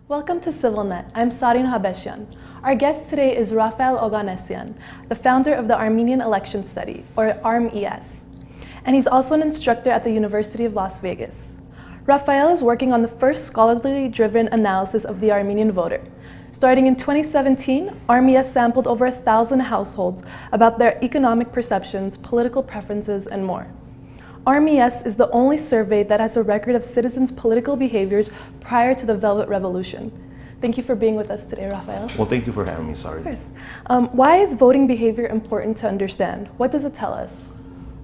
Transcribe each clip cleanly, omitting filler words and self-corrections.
Welcome to CivilNet. I'm Sareen Habeshian. Our guest today is Rafael Oganesyan, the founder of the Armenian Election Study, or ARMES. And he's also an instructor at the University of Las Vegas. Rafael is working on the first scholarly-driven analysis of the Armenian voter. Starting in 2017, ARMES sampled over 1,000 households about their economic perceptions, political preferences, and more. ARMES is the only survey that has a record of citizens' political behaviors prior to the Velvet Revolution. Thank you for being with us today, Rafael. Well, thank you for having me, sorry. Of course. Why is voting behavior important to understand? What does it tell us?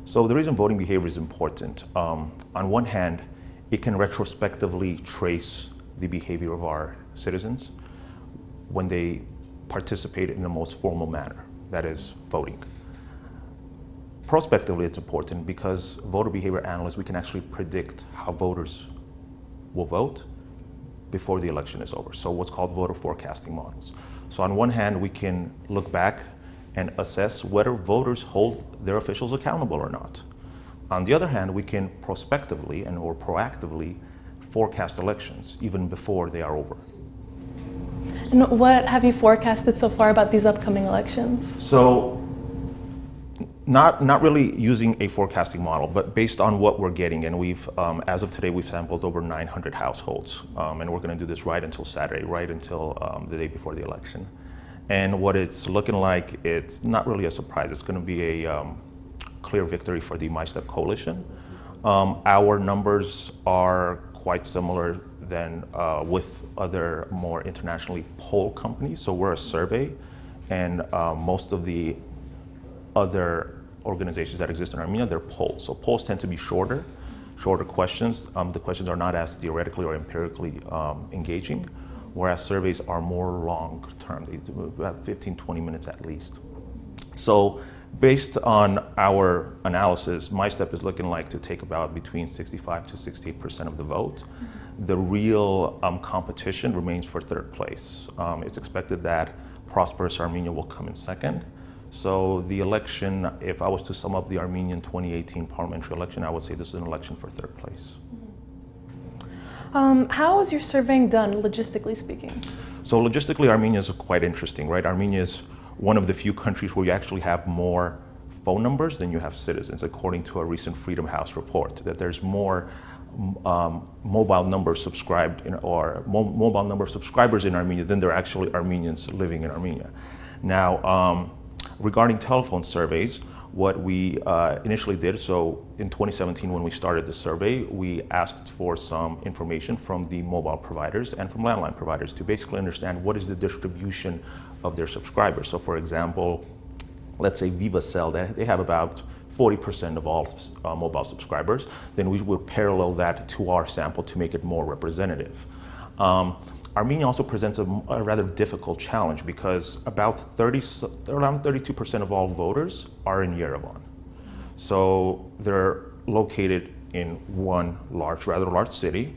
So the reason voting behavior is important, on one hand, it can retrospectively trace the behavior of our citizens when they participate in the most formal manner, that is, voting. Prospectively, it's important because voter behavior analysts, we can actually predict how voters will vote before the election is over. So what's called voter forecasting models. So on one hand, we can look back and assess whether voters hold their officials accountable or not. On the other hand, we can prospectively or proactively forecast elections even before they are over. And what have you forecasted so far about these upcoming elections? So, not really using a forecasting model, but based on what we're getting, and we've, as of today, we've sampled over 900 households, and we're going to do this right until Saturday, right until the day before the election. And what it's looking like, it's not really a surprise. It's going to be a clear victory for the My Step coalition. Our numbers are quite similar than with other more internationally poll companies. So we're a survey, and most of the other organizations that exist in Armenia, they're polls. So polls tend to be shorter questions. The questions are not as theoretically or empirically engaging, whereas surveys are more long term. They do about 15, 20 minutes at least. So based on our analysis, My Step is looking like to take about between 65 to 68% of the vote. The real competition remains for third place. It's expected that Prosperous Armenia will come in second. So the election, if I was to sum up the Armenian 2018 parliamentary election, I would say this is an election for third place. How is your surveying done, logistically speaking? So logistically, Armenia is quite interesting, right? Armenia is one of the few countries where you actually have more phone numbers than you have citizens, according to a recent Freedom House report, that there's more mobile number subscribed mobile number of subscribers in Armenia than there are actually Armenians living in Armenia. Now, regarding telephone surveys, what we initially did, so in 2017 when we started the survey, we asked for some information from the mobile providers and from landline providers to basically understand what is the distribution of their subscribers. So for example, let's say VivaCell, they have about 40% of all mobile subscribers. Then we would parallel that to our sample to make it more representative. Armenia also presents a rather difficult challenge because around 32% of all voters are in Yerevan. So they're located in one rather large city,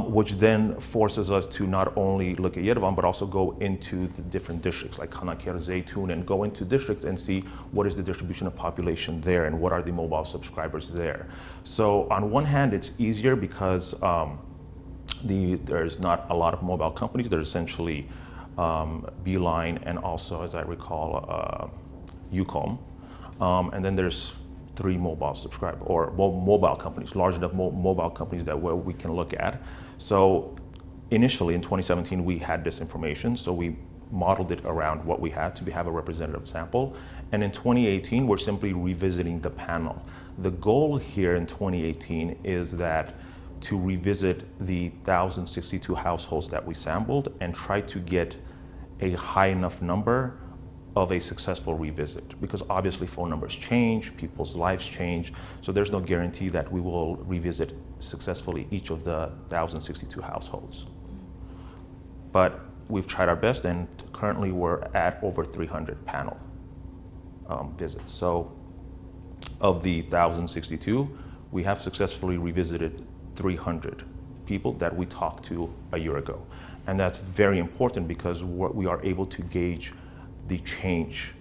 which then forces us to not only look at Yerevan, but also go into the different districts like Khanakher, Zeytun, and go into districts and see what is the distribution of population there and what are the mobile subscribers there. So on one hand, it's easier because there's not a lot of mobile companies. There's essentially Beeline and also, as I recall, Ucom. And then there's 3 mobile mobile companies, large enough mobile companies that we can look at. So initially in 2017, we had this information. So we modeled it around what we had to have a representative sample. And in 2018, we're simply revisiting the panel. The goal here in 2018 is that to revisit the 1,062 households that we sampled and try to get a high enough number of a successful revisit, because obviously phone numbers change, people's lives change, so there's no guarantee that we will revisit successfully each of the 1,062 households. But we've tried our best, and currently we're at over 300 panel visits. So of the 1,062, we have successfully revisited 300 people that we talked to a year ago. And that's very important because we are able to gauge the change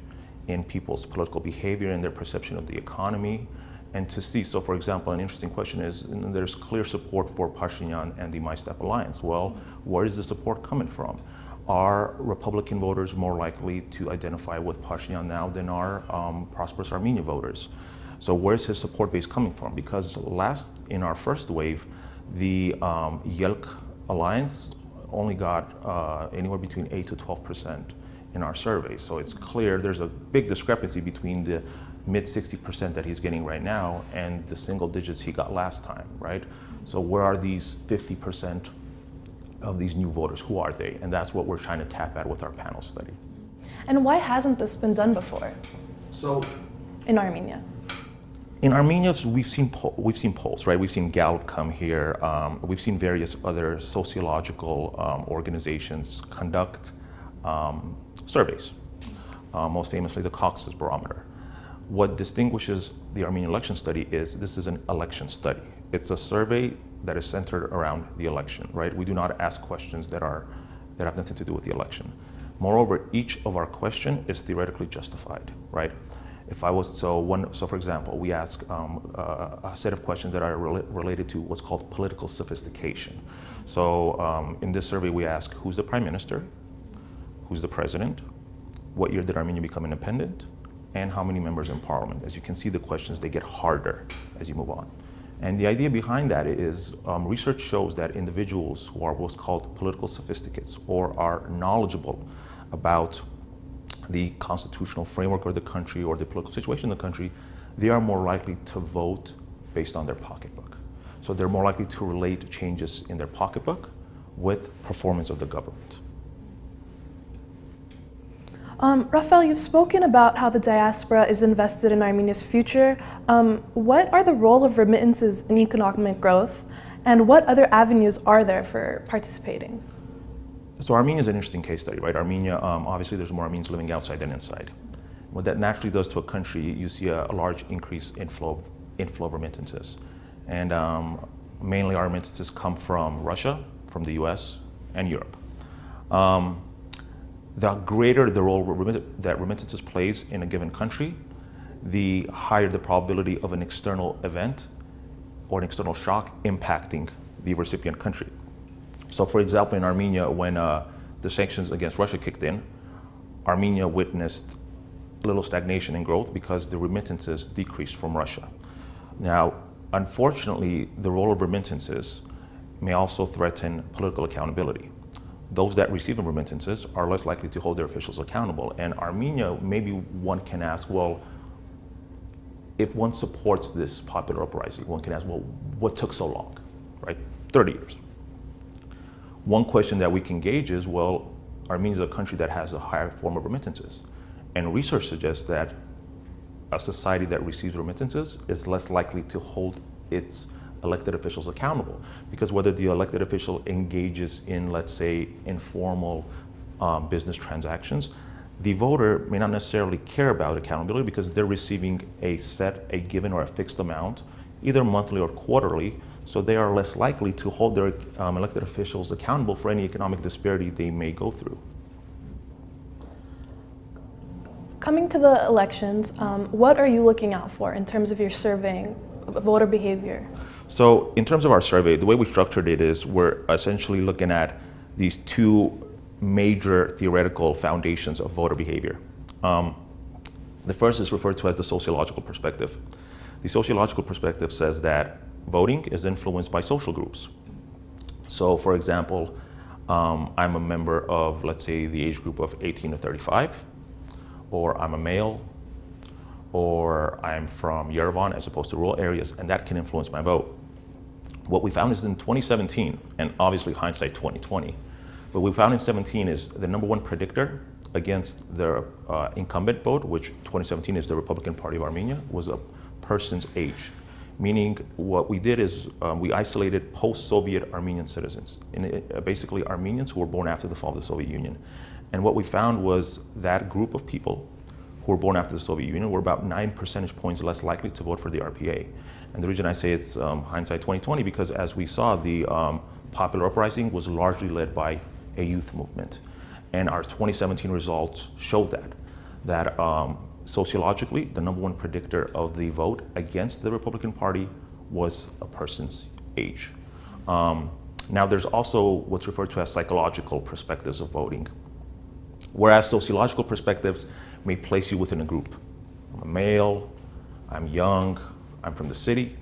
in people's political behavior and their perception of the economy and to see. So for example, an interesting question is, there's clear support for Pashinyan and the My Step Alliance. Well, where is the support coming from? Are Republican voters more likely to identify with Pashinyan now than are prosperous Armenian voters? So where's his support base coming from? Because in our first wave, the Yelk Alliance only got anywhere between 8 to 12% in our survey. So it's clear there's a big discrepancy between the mid 60% that he's getting right now and the single digits he got last time, right? So where are these 50% of these new voters? Who are they? And that's what we're trying to tap at with our panel study. And why hasn't this been done before? So in Armenia? In Armenia, we've seen polls, right? We've seen Gallup come here. We've seen various other sociological organizations conduct surveys, most famously the Cox's Barometer. What distinguishes the Armenian Election Study is this is an election study. It's a survey that is centered around the election, right? We do not ask questions that have nothing to do with the election. Moreover, each of our questions is theoretically justified, right? So for example, we ask a set of questions that are related to what's called political sophistication. So in this survey, we ask who's the prime minister, who's the president, what year did Armenia become independent, and how many members in parliament. As you can see, the questions, they get harder as you move on. And the idea behind that is research shows that individuals who are what's called political sophisticates or are knowledgeable about the constitutional framework of the country or the political situation in the country, they are more likely to vote based on their pocketbook. So they're more likely to relate changes in their pocketbook with performance of the government. Rafael, you've spoken about how the diaspora is invested in Armenia's future. What are the role of remittances in economic growth, and what other avenues are there for participating? So Armenia is an interesting case study, right? Armenia, obviously there's more Armenians living outside than inside. What that naturally does to a country, you see a large increase in flow of remittances. And mainly our remittances come from Russia, from the US, and Europe. The greater the role that remittances plays in a given country, the higher the probability of an external event or an external shock impacting the recipient country. So for example, in Armenia, when the sanctions against Russia kicked in, Armenia witnessed a little stagnation in growth because the remittances decreased from Russia. Now, unfortunately, the role of remittances may also threaten political accountability. Those that receive remittances are less likely to hold their officials accountable. And Armenia, maybe one can ask, well, if one supports this popular uprising, one can ask, well, what took so long, right? 30 years. One question that we can gauge is, well, Armenia is a country that has a higher form of remittances. And research suggests that a society that receives remittances is less likely to hold its elected officials accountable, because whether the elected official engages in, let's say, informal business transactions, the voter may not necessarily care about accountability because they're receiving a given or a fixed amount, either monthly or quarterly, so they are less likely to hold their elected officials accountable for any economic disparity they may go through. Coming to the elections, what are you looking out for in terms of your surveying of voter behavior? So in terms of our survey, the way we structured it is we're essentially looking at these two major theoretical foundations of voter behavior. The first is referred to as the sociological perspective. The sociological perspective says that voting is influenced by social groups. So for example, I'm a member of, let's say, the age group of 18 to 35, or I'm a male, or I'm from Yerevan as opposed to rural areas, and that can influence my vote. What we found is in 2017, and obviously hindsight 2020, what we found in 2017 is the number one predictor against the incumbent vote, which 2017 is the Republican Party of Armenia, was a person's age. Meaning what we did is we isolated post-Soviet Armenian citizens, basically Armenians who were born after the fall of the Soviet Union. And what we found was that group of people who were born after the Soviet Union were about 9 percentage points less likely to vote for the RPA. And the reason I say it's hindsight 2020, because as we saw, the popular uprising was largely led by a youth movement. And our 2017 results showed that sociologically, the number one predictor of the vote against the Republican Party was a person's age. Now there's also what's referred to as psychological perspectives of voting. Whereas sociological perspectives may place you within a group. I'm a male, I'm young, I'm from the city.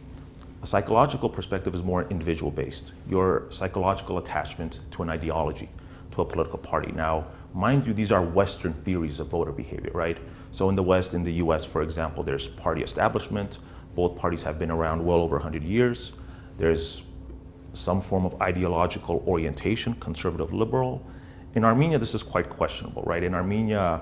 A psychological perspective is more individual based. Your psychological attachment to an ideology, to a political party. Now, mind you, these are Western theories of voter behavior, right? So in the West, in the US, for example, there's party establishment. Both parties have been around well over 100 years. There's some form of ideological orientation, conservative, liberal. In Armenia, this is quite questionable, right? In Armenia,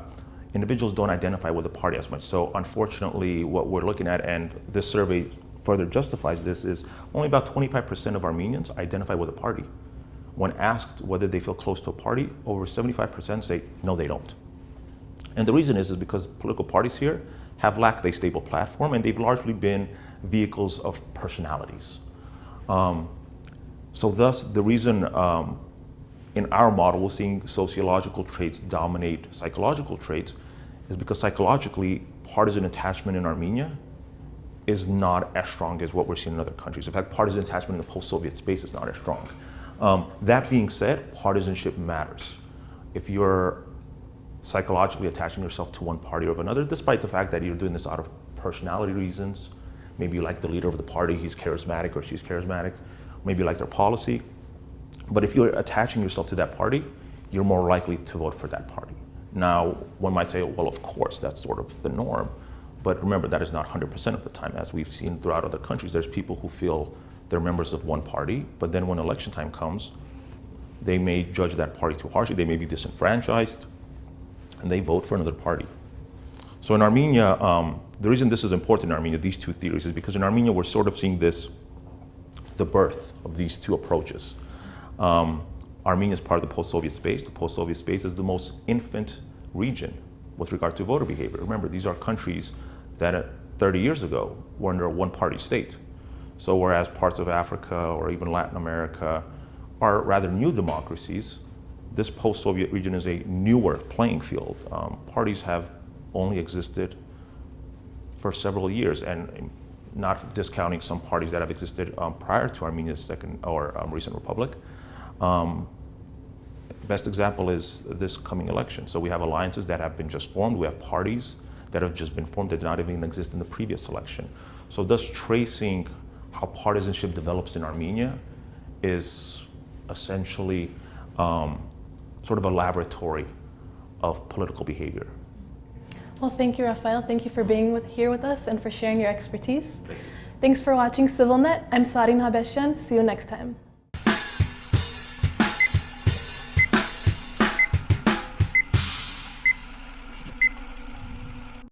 individuals don't identify with the party as much. So unfortunately, what we're looking at, and this survey further justifies this, is only about 25% of Armenians identify with a party. When asked whether they feel close to a party, over 75% say, no, they don't. And the reason is because political parties here have lacked a stable platform, and they've largely been vehicles of personalities. So thus, the reason in our model we're seeing sociological traits dominate psychological traits is because psychologically, partisan attachment in Armenia is not as strong as what we're seeing in other countries. In fact, partisan attachment in the post-Soviet space is not as strong. That being said, partisanship matters. If you're psychologically attaching yourself to one party or another, despite the fact that you're doing this out of personality reasons, maybe you like the leader of the party, he's charismatic or she's charismatic, maybe you like their policy, but if you're attaching yourself to that party, you're more likely to vote for that party. Now, one might say, well, of course, that's sort of the norm, but remember, that is not 100% of the time. As we've seen throughout other countries, there's people who feel they're members of one party, but then when election time comes, they may judge that party too harshly, they may be disenfranchised, and they vote for another party. So in Armenia, the reason this is important in Armenia, these two theories, is because in Armenia we're sort of seeing this, the birth of these two approaches. Armenia is part of the post-Soviet space. The post-Soviet space is the most infant region with regard to voter behavior. Remember, these are countries that 30 years ago were under a one-party state. So whereas parts of Africa or even Latin America are rather new democracies, this post-Soviet region is a newer playing field. Parties have only existed for several years, and not discounting some parties that have existed prior to Armenia's second or recent republic. Best example is this coming election. So we have alliances that have been just formed. We have parties that have just been formed that did not even exist in the previous election. So thus tracing how partisanship develops in Armenia is essentially sort of a laboratory of political behavior. Well, thank you, Rafael. Thank you for being here with us and for sharing your expertise. Thanks for watching CivilNet. I'm Sareen Habeshian. See you next time.